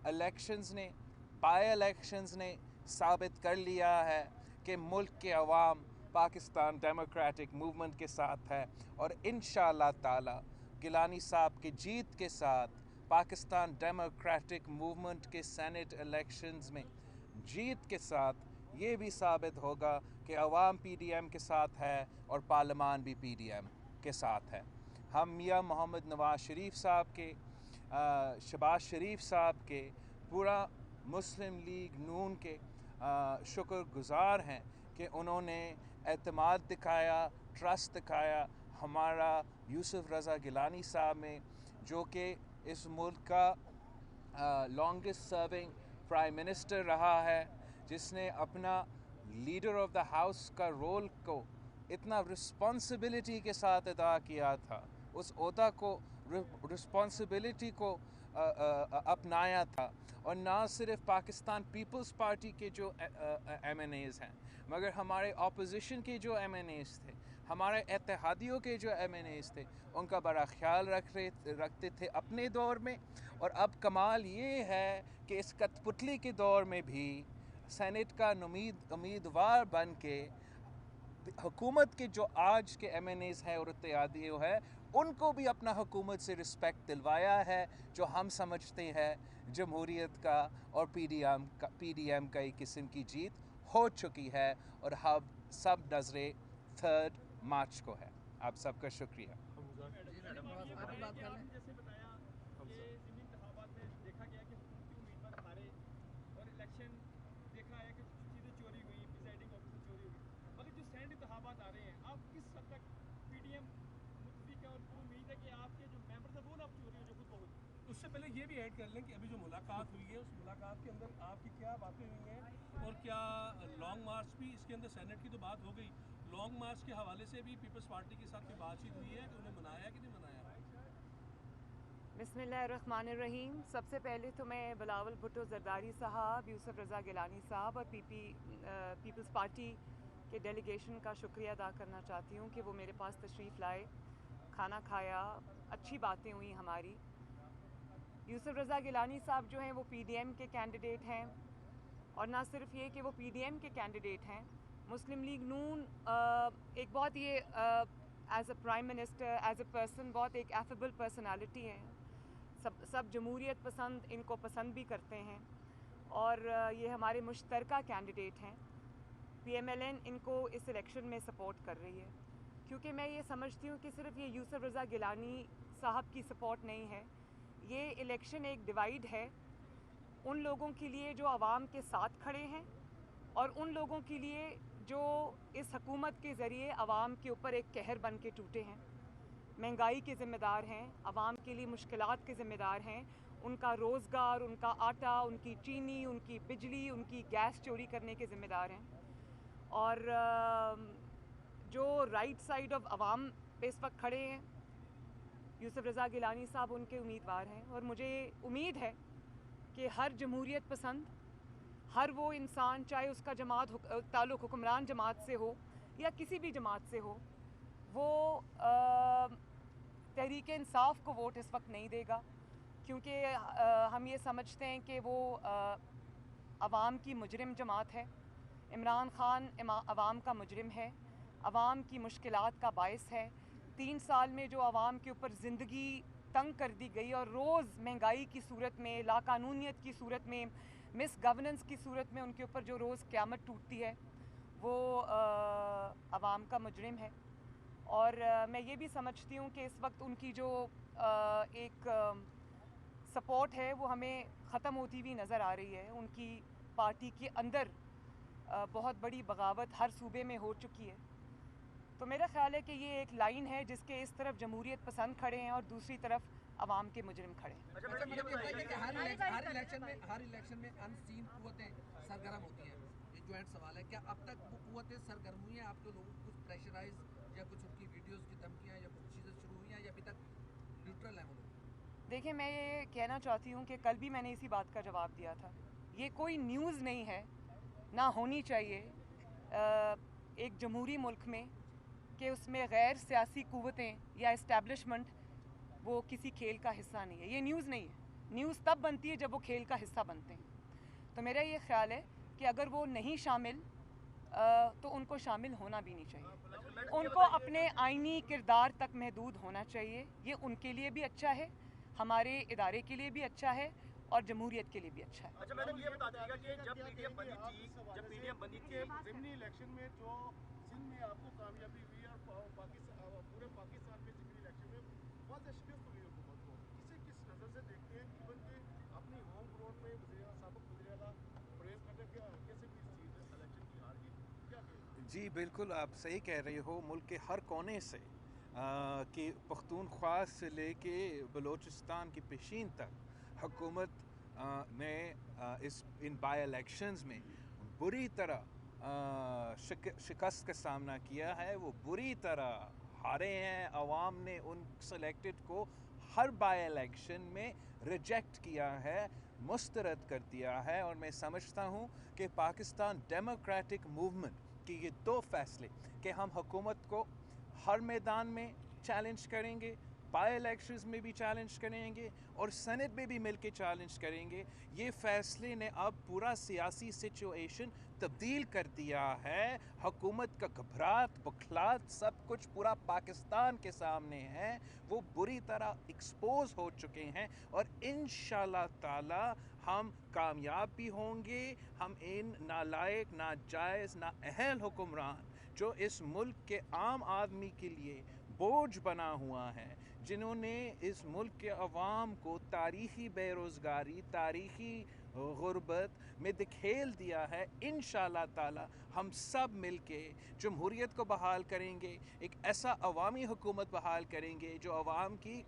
Elections ने, bye elections ने साबित कर लिया है कि मुल्क के अवाम पाकिस्तान डेमोक्रेटिक मूवमेंट के साथ है। और इंशाअल्लाह ताला गिलानी साहब की जीत के साथ पाकिस्तान डेमोक्रेटिक मूवमेंट के सेनेट इलेक्शंस में जीत के साथ ये भी साबित होगा कि अवाम पीडीएम के साथ है और पार्लियामान भी पीडीएम के साथ है। हम मियां मोहम्मद नवाज शरीफ साहब के, शहबाज शरीफ साहब के, पूरा मुस्लिम लीग नून के शुक्रगुजार हैं कि उन्होंने एतमाद दिखाया, ट्रस्ट दिखाया हमारा यूसुफ रज़ा गिलानी साहब में, जो कि इस मुल्क का लॉन्गेस्ट सर्विंग प्राइम मिनिस्टर रहा है, जिसने अपना लीडर ऑफ द हाउस का रोल को इतना रिस्पॉन्सिबिलिटी के साथ अदा किया था, उस ओहदा को, रिस्पॉन्सिबिलिटी को अपनाया था। और ना सिर्फ पाकिस्तान पीपल्स पार्टी के जो MNAs हैं, मगर हमारे ऑपोजिशन के जो MNAs थे, हमारे इत्तेहादियों के जो MNAs थे, उनका बड़ा ख्याल रखते थे अपने दौर में। और अब कमाल ये है कि इस कठपुतली के दौर में भी सेनेट का उम्मीदवार बन के हुकूमत के जो आज के MNAs हैं और इत्तेहादी हैं, उनको भी अपना हुकूमत से रिस्पेक्ट दिलवाया है, जो हम समझते हैं जमहूरियत का और पीडीएम का एक किस्म की जीत हो चुकी है। और हम सब नजरें 3 मार्च को है। आप सबका शुक्रिया। जैसे बताया कि ज़मीनी इंतखाबात में देखा गया कि हुकूमती उम्मीदवार हारे और इलेक्शन देखा है कि चीज़ें चोरी हुई, प्रिसाइडिंग ऑफिसर चोरी हुई, मगर जो सेनेट इंतखाबात आ रहे हैं, आप किस हद तक पीडीएम मुतफिक है और उम्मीद है कि आपके जो मेंबर्स हैं वो ना चोरी हो जो खुद बहुत। उससे पहले ये भी ऐड कर लें कि अभी जो मुलाकात हुई है, उस मुलाकात के अंदर आपकी क्या बातें हुई हैं और क्या लॉन्ग मार्च भी इसके अंदर, सेनेट की तो बात हो गई, लॉन्ग मार्च के हवाले से भी पीपल्स पार्टी के साथ कोई बातचीत हुई है कि उन्हें मनाया कि नहीं मनाया? बिस्मिल्लाहिर्रहमानिर्रहीम। सबसे पहले तो मैं बिलावल भुट्टो जरदारी साहब, यूसुफ रज़ा गिलानी साहब और पीपल्स पार्टी के डेलीगेशन का शुक्रिया अदा करना चाहती हूँ कि वो मेरे पास तशरीफ़ लाए, खाना खाया, अच्छी बातें हुई हमारी। यूसुफ रज़ा गिलानी साहब जो हैं वो पीडीएम के कैंडिडेट हैं, और ना सिर्फ ये कि वो पीडीएम के कैंडिडेट हैं, मुस्लिम लीग नून एक बहुत ये as a prime minister, as a person बहुत एक एफेबल पर्सनालिटी हैं। सब जमहूरियत पसंद, इनको पसंद भी करते हैं, और ये हमारे मुश्तरका कैंडिडेट हैं। PMLN इनको इस इलेक्शन में सपोर्ट कर रही है, क्योंकि मैं ये समझती हूँ कि सिर्फ ये यूसुफ रज़ा गिलानी साहब की सपोर्ट नहीं है, ये इलेक्शन एक डिवाइड है उन लोगों के लिए जो आवाम के साथ खड़े हैं, और उन लोगों के लिए जो इस हुकूमत के ज़रिए आवाम के ऊपर एक कहर बन के टूटे हैं, महंगाई के ज़िम्मेदार हैं, आवाम के लिए मुश्किलात के ज़िम्मेदार हैं, उनका रोज़गार, उनका आटा, उनकी चीनी, उनकी बिजली, उनकी गैस चोरी करने के ज़िम्मेदार हैं। और जो राइट साइड ऑफ आवाम पे इस वक्त खड़े हैं, यूसुफ रज़ा गिलानी साहब उनके उम्मीदवार हैं। और मुझे उम्मीद है कि हर जमहूरियत पसंद, हर वो इंसान, चाहे उसका ताल्लुक़ हुक्मरान जमात से हो या किसी भी जमात से हो, वो तहरीक इंसाफ को वोट इस वक्त नहीं देगा, क्योंकि हम ये समझते हैं कि वो अवाम की मुजरिम जमात है। इमरान खान अवाम का मुजरिम है, अवाम की मुश्किलात का बायस है। 3 साल में जो अवाम के ऊपर ज़िंदगी तंग कर दी गई, और रोज़ महंगाई की सूरत में, लाकानूनियत की सूरत में, मिस गवर्नेंस की सूरत में उनके ऊपर जो रोज़ क़यामत टूटती है, वो अवाम का मुजरिम है। और मैं ये भी समझती हूँ कि इस वक्त उनकी जो एक सपोर्ट है वो हमें ख़त्म होती हुई नज़र आ रही है। उनकी पार्टी के अंदर बहुत बड़ी बगावत हर सूबे में हो चुकी है। तो मेरा ख्याल है कि ये एक लाइन है जिसके इस तरफ जमहूरियत पसंद खड़े हैं और दूसरी तरफ आवाम के मुजरिम खड़े हैं। हर इलेक्शन में अनसीन कुव्वतें सरगर्म होती हैं, ये जॉइंट सवाल है, क्या अब तक वो कुव्वतें सरगर्म हुई हैं? आपके लोगों को कुछ प्रेशराइज या कुछ उनकी वीडियोस की धमकियाँ या कुछ चीज़ें शुरू हुई हैं, या अभी तक न्यूट्रल है वो लोग? देखिए, मैं ये कहना चाहती हूँ कि कल भी मैंने इसी बात का जवाब दिया था। ये कोई न्यूज़ नहीं है, ना होनी चाहिए एक जमहूरी मुल्क में कि उसमें गैर सियासी कुव्वतें या इस्टेब्लिशमेंट वो किसी खेल का हिस्सा नहीं है। ये न्यूज़ नहीं है। न्यूज़ तब बनती है जब वो खेल का हिस्सा बनते हैं। तो मेरा ये ख्याल है कि अगर वो नहीं शामिल तो उनको शामिल होना भी नहीं चाहिए। उनको अपने आईनी किरदार तक महदूद होना चाहिए। ये उनके लिए भी अच्छा है, हमारे इदारे के लिए भी अच्छा है और जमहूरियत के लिए भी अच्छा है। अच्छा मैडम, ये बता दीजिएगा कि जब पीडीएम बनी थी ज़िमनी इलेक्शन में जो सिंध में आपको कामयाबी हुई और पाकिस्तान पूरे पाकिस्तान में ज़िमनी इलेक्शन में बहुत शिकस्त हुई हुकूमत को, इसे किस नज़र से देखते हैं? इवन कि अपनी होम ग्राउंड में साबिक वज़ीर आला परेज खट्टर कैसे भी इस चीज़ इलेक्शन की हार गई, क्या कहें? जी बिल्कुल, आप सही कह रहे हो। मुल्क के हर कोने से कि पख्तूनख्वा से लेके बलूचिस्तान की पेशीन तक हुकूमत ने इन बाई इलेक्शंस में बुरी तरह शिकस्त का सामना किया है। वो बुरी तरह हारे हैं। अवाम ने उन सेलेक्टेड को हर बाई इलेक्शन में रिजेक्ट किया है, मुस्तरद कर दिया है। और मैं समझता हूँ कि पाकिस्तान डेमोक्रेटिक मूवमेंट के ये दो फैसले कि हम हुकूमत को हर मैदान में चैलेंज करेंगे, बाई इलेक्शंस में भी चैलेंज करेंगे और सेनेट में भी मिलके चैलेंज करेंगे, ये फैसले ने अब पूरा सियासी सिचुएशन तब्दील कर दिया है। हुकूमत का घबराहट बुखलाहट सब कुछ पूरा पाकिस्तान के सामने है। वो बुरी तरह एक्सपोज हो चुके हैं और इंशाल्लाह ताला हम कामयाब भी होंगे। हम इन नालायक, नाजायज़, नाअहल हुक्मरान जो इस मुल्क के आम आदमी के लिए बोझ बना हुआ है, जिन्होंने इस मुल्क के अवाम को तारीख़ी बेरोज़गारी, तारीख़ी गुर्बत में धकेल दिया है, इंशाल्लाह ताला हम सब मिलके जमहूरियत को बहाल करेंगे। एक ऐसा अवामी हुकूमत बहाल करेंगे जो अवाम की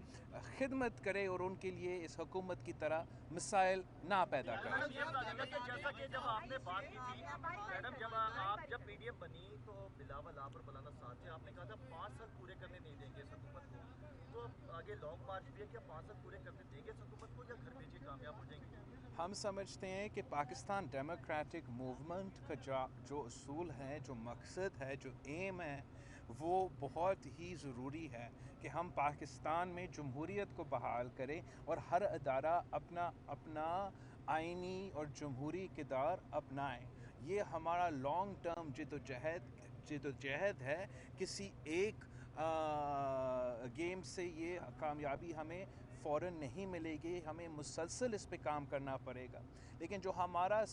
खिदमत करे और उनके लिए इस हुकूमत की तरह मसाइल ना पैदा करे। जैसा कि जब आपने बात की थी मैडम, जब पीडीएम बनी तो बिलावल आप और मौलाना साथ थे, आपने कहा था 5 साल पूरे करने नहीं देंगे इस हुकूमत को। तो आगे लॉन्ग मार्च भी है, क्या 5 साल पूरे करने देंगे इस हुकूमत को या घर भेजे कामयाब हो जाएंगे? हम समझते हैं कि पाकिस्तान डेमोक्रेटिक मूवमेंट का जो उसूल है, जो मकसद है, जो एम है, वो बहुत ही ज़रूरी है कि हम पाकिस्तान में जमहूरियत को बहाल करें और हर अदारा अपना अपना आइनी और जमहूरी किरदार अपनाएं। ये हमारा लॉन्ग टर्म जिद्दोजहद है। किसी एक गेम से ये कामयाबी हमें फ़ौरन नहीं मिलेगी, हमें मुसलसल इस पे काम करना पड़ेगा। लेकिन जो हमारा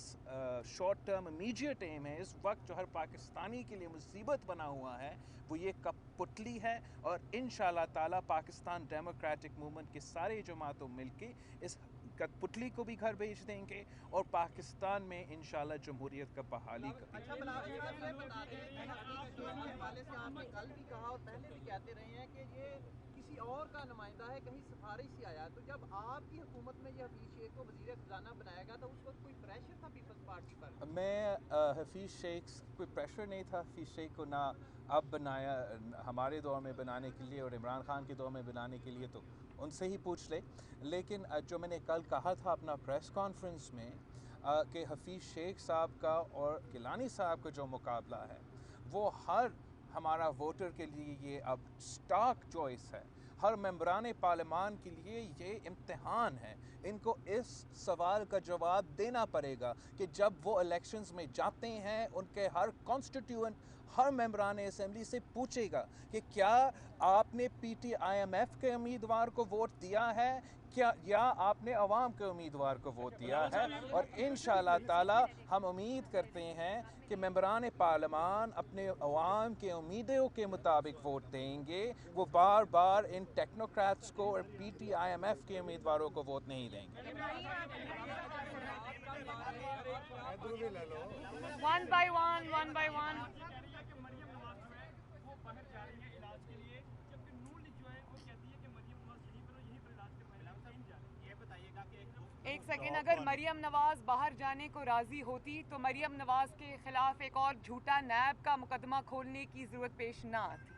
शॉर्ट टर्म इमीडिएट एम है इस वक्त, जो हर पाकिस्तानी के लिए मुसीबत बना हुआ है, वो ये कठपुतली है। और इंशाल्लाह ताला पाकिस्तान डेमोक्रेटिक मूवमेंट के सारे जमातों मिलके इस कठपुतली को भी घर भेज देंगे और पाकिस्तान में इंशाल्लाह जमहूरियत का बहाली करेंगे। अच्छा बिलावल साहब, ये बता दें कि हकीक हवाले से आपने कल भी कहा और पहले भी कहते रहे हैं कि ये किसी और का नुमाइंदा है, कहीं सिफारिश से आया। तो जब आपकी हुकूमत में ये हफीज़ शेख को वज़ीर ख़जाना बनाया गया था, उस वक्त कोई प्रेशर था पीपल्स पार्टी पर? मैं हफीज़ शेख कोई प्रेशर नहीं था हफीज़ शेख को, ना अब बनाया हमारे दौर में बनाने के लिए और इमरान खान के दौर में बनाने के लिए, तो उनसे ही पूछ ले। लेकिन जो मैंने कल कहा था अपना प्रेस कॉन्फ्रेंस में कि हफीज़ शेख साहब का और गिलानी साहब का जो मुकाबला है वो हर हमारा वोटर के लिए ये अब स्टार्क चॉइस है। हर मेंबरान पार्लिमान के लिए ये इम्तिहान है। इनको इस सवाल का जवाब देना पड़ेगा कि जब वो इलेक्शंस में जाते हैं, उनके हर कॉन्स्टिट्यूएंट, हर मेंबरान असेंबली से पूछेगा कि क्या आपने PTIMF के उम्मीदवार को वोट दिया है, क्या या आपने अवाम के उम्मीदवार को वोट दिया है। और इंशाल्लाह ताला हम उम्मीद करते हैं कि मेंबरान पार्लिमान अपने अवाम के उम्मीदों के मुताबिक वोट देंगे। वो बार बार इन टेक्नोक्रेट्स को और PTIMF के उम्मीदवारों को वोट नहीं देंगे। One by one Maryam Nawaz जो है वो बाहर जा रही है इलाज के लिए, जबकि नून लीग जो है वो कहती है कि मरियम नवाज यहीं पर इलाज करवाएं। ये बताइएगा कि एक सेकेंड, अगर मरियम नवाज बाहर जाने को राज़ी होती तो मरियम नवाज के खिलाफ एक और झूठा नैब का मुकदमा खोलने की ज़रूरत पेश ना आती।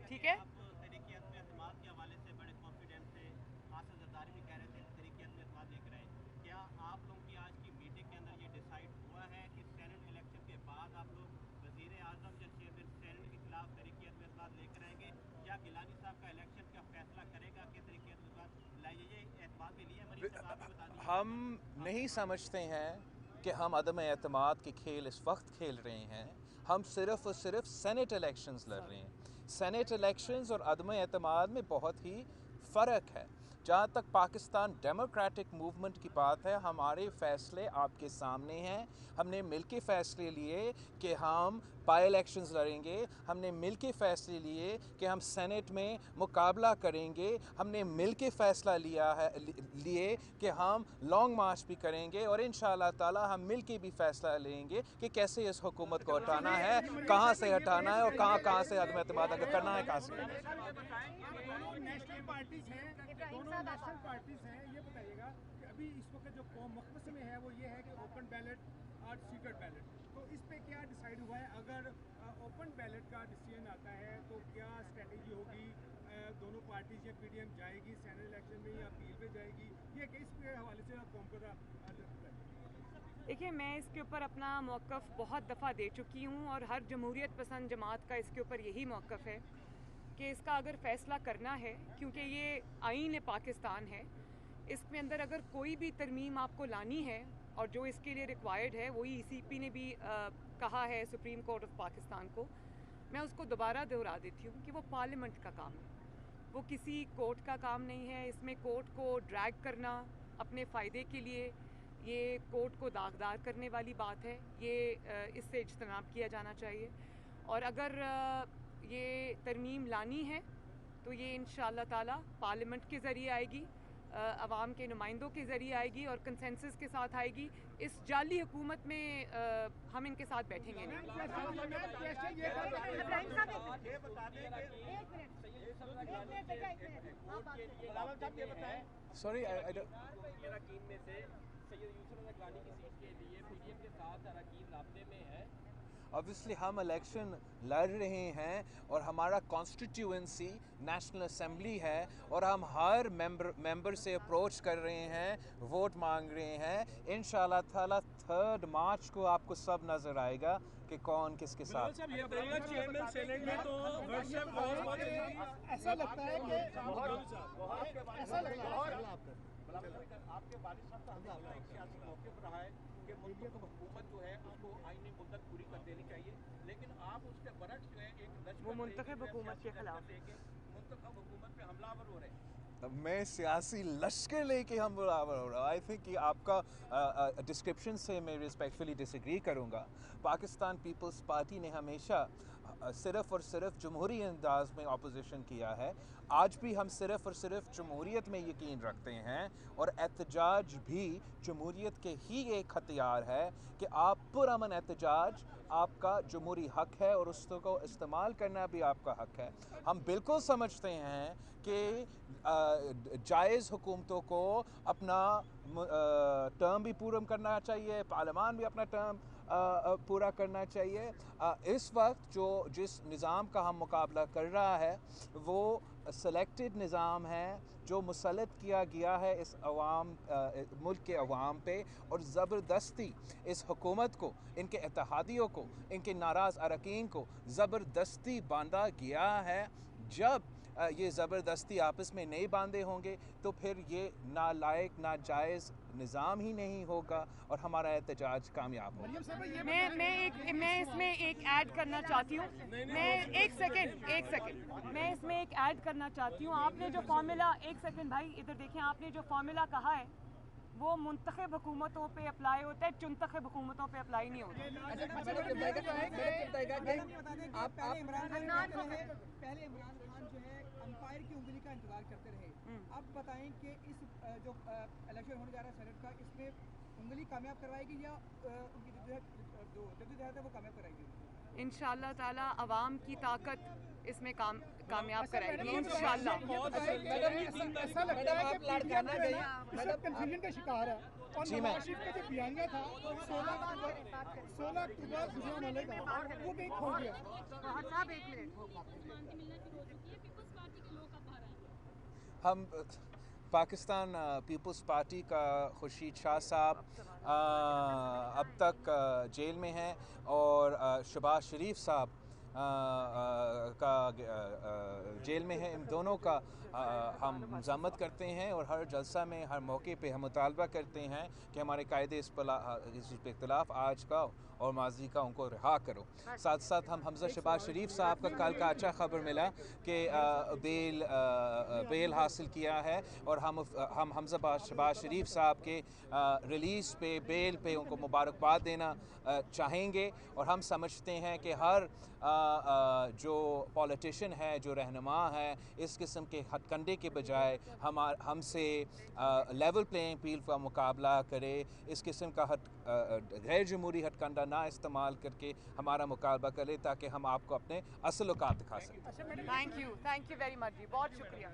ठीक है, तहरीकियत में अहतमाद के हवाले से बड़े कॉन्फिडेंस थे, हासिल जरदारी भी कह रहे थे तहरीकियत में अहतमाद लेकर आए। क्या आप लोगों की आज की मीटिंग के अंदर ये डिसाइड हुआ है कि सेनेट इलेक्शन के बाद आप लोग वज़ीर आज़म या चेयरमैन सेनेट के खिलाफ तहरीकियत में अहतमाद लेकर आएंगे, या गिलानी साहब का इलेक्शन का फैसला करेगा कि तहरीकियत में अहतमाद लाइए? ये एतमाद में लिए हम नहीं समझते हैं कि हम अदम एतमाद के खेल इस वक्त खेल रहे हैं। हम सिर्फ़ और सिर्फ सेनेट इलेक्शंस लड़ रहे हैं। सेनेट इलेक्शंस और अदम एतमाद में बहुत ही फ़र्क है। जहाँ तक पाकिस्तान डेमोक्रेटिक मूवमेंट की बात है, हमारे फ़ैसले आपके सामने हैं। हमने मिलके फ़ैसले लिए कि हम बाई इलेक्शंस लड़ेंगे। हमने मिलके फ़ैसले लिए कि हम सेनेट में मुकाबला करेंगे। हमने मिलके फ़ैसला लिए कि हम लॉन्ग मार्च भी करेंगे और इंशाअल्लाह ताला हम मिलके भी फ़ैसला लेंगे कि कैसे इस हुकूमत को हटाना है, कहाँ से हटाना है और कहाँ से अदम एतमाद अगर करना है कहाँ से करना है। दोनों नेशनल पार्टीज हैं, ये बताइएगा कि अभी इस वक्त जो कौम मकबस में है वो ये है कि ओपन बैलेट और सीक्रेट बैलेट, तो इस पे क्या डिसाइड हुआ है? अगर ओपन बैलेट का डिसीजन आता है तो क्या स्ट्रेटजी होगी? दोनों पार्टीज या पीडीएम जाएगी सेनेट इलेक्शन में या अपील पे जाएगी? ये इसके हवाले से कौम को देखिए, मैं इसके ऊपर अपना मौक़िफ़ बहुत दफ़ा दे चुकी हूँ और हर जमहूरियत पसंद जमात का इसके ऊपर यही मौक़िफ़ है कि इसका अगर फ़ैसला करना है, क्योंकि ये आईन पाकिस्तान है, इसमें अंदर अगर कोई भी तरमीम आपको लानी है और जो इसके लिए रिक्वायर्ड है, वही ईसीपी ने भी कहा है सुप्रीम कोर्ट ऑफ पाकिस्तान को, मैं उसको दोबारा दोहरा देती हूँ कि वो पार्लियामेंट का काम है, वो किसी कोर्ट का काम नहीं है। इसमें कोर्ट को ड्रैग करना अपने फ़ायदे के लिए, ये कोर्ट को दागदार करने वाली बात है। ये इससे इज्तनाब किया जाना चाहिए और अगर ये तरमीम लानी है तो ये इंशाअल्लाह ताला पार्लियामेंट के ज़रिए आएगी, अवाम के नुमाइंदों के ज़रिए आएगी और कंसेंसस के साथ आएगी। इस जाली हुकूमत में हम इनके साथ बैठेंगे नहीं। सॉरी अरकान में से सैयद यूसुफ रज़ा गिलानी की सीट के लिए पीडीएम के साथ अरकान राब्ते में है। ऑब्वियसली हम इलेक्शन लड़ रहे हैं और हमारा कॉन्स्टिट्यूएंसी नेशनल असेंबली है और हम हर मेंबर से अप्रोच कर रहे हैं, वोट मांग रहे हैं। इंशाअल्लाह ताला 3 मार्च को आपको सब नज़र आएगा कि कौन किसके साथ। ऐसा लगता है कि आपके वालिद साहब का हमेशा एक सियासी मौक़िफ़ रहा है कि मुल्क की हुकूमत जो है उसको आईनी मुद्दत पूरी कर देनी चाहिए, लेकिन आप उसके बरक्स जो है एक वो मुंतखब हुकूमत के खिलाफ मुंतखब हुकूमत पे हमलावर हो रहे हैं। मैं सियासी लश्कर लेके हम बराबर हो रहा। आई थिंक कि आपका डिस्क्रिप्शन से मैं रिस्पेक्टफुली डिसएग्री करूँगा। पाकिस्तान पीपल्स पार्टी ने हमेशा सिर्फ़ और सिर्फ जमहूरी अंदाज में अपोजिशन किया है। आज भी हम सिर्फ़ और सिर्फ जमहूरियत में यकीन रखते हैं और एहतजाज भी जमहूरियत के ही एक हथियार है कि आप पुरअमन एहतजाज आपका जमहूरी हक है और उसको इस्तेमाल करना भी आपका हक है। हम बिल्कुल समझते हैं कि जायज़ हुकूमतों को अपना टर्म भी पूरा करना चाहिए, पार्लियामान भी अपना टर्म पूरा करना चाहिए। इस वक्त जिस निज़ाम का हम मुकाबला कर रहा है वो सेलेक्टेड निज़ाम है जो मुसल्लत किया गया है इस मुल्क के अवाम पे और ज़बरदस्ती इस हुकूमत को, इनके इत्तेहादियों को, इनके नाराज़ अरकान को ज़बरदस्ती बांधा गया है। जब ये ज़बरदस्ती आपस में नहीं बांधे होंगे तो फिर ये नालायक नाजायज़ निज़ाम ही नहीं होगा और हमारा एहतजाज कामयाब होगा। मैं इसमें एक ऐड करना चाहती हूँ। एक सेकंड मैं इसमें एक ऐड करना चाहती हूँ। आपने जो फार्मूला, एक सेकंड भाई इधर देखें, आपने जो फार्मूला कहा है वो मुंतखब हुकूमतों पे अप्लाई होता है, चुनतखब हुकूमतों पे अप्लाई नहीं होता। पहले इमरान खान जो है अंपायर की उंगली का इंतजार करते रहे। अब बताएं कि इस जो इलेक्शन होने जा रहा है सेनेट का, इसमें उंगली कामयाब करवाएगी या उनकी जो जद्दोजहद है वो कामयाब कराएगी? इंशाअल्लाह ताला अवाम की ताकत इसमें कामयाब कराएगी इंशाअल्लाह। कंफ्यूजन का शिकार है और नवाज शरीफ का जो बयानिया था 16 अक्टूबर गुजराने का वो भी खो गया। हम पाकिस्तान पीपल्स पार्टी का खुर्शीद शाह साहब अब तक जेल में हैं और शहबाज शरीफ साहब जेल में है, इन दोनों का हम मज़म्मत करते हैं और हर जलसा में, हर मौके पे हम मुतालबा करते हैं कि हमारे कायदे इस इख्तिलाफ आज का और माजी का उनको रिहा करो। साथ साथ हम हमज़ा शहबाज शरीफ साहब का कल का अच्छा खबर मिला कि बेल हासिल किया है और हम हमज़ा शहबाज शरीफ साहब के रिलीज़ पे, बेल पे उनको मुबारकबाद देना चाहेंगे। और हम समझते हैं कि हर जो पॉलिटिशियन है, जो रहनुमा है, इस किस्म के हथकंडे के बजाय हमसे लेवल प्लेइंग फील्ड का मुकाबला करे, इस किस्म का गैर जमहूरी हथकंडा ना इस्तेमाल करके हमारा मुकाबला करे, ताकि हम आपको अपने असल औकात दिखा सकें। थैंक यू वेरी मच जी, बहुत शुक्रिया।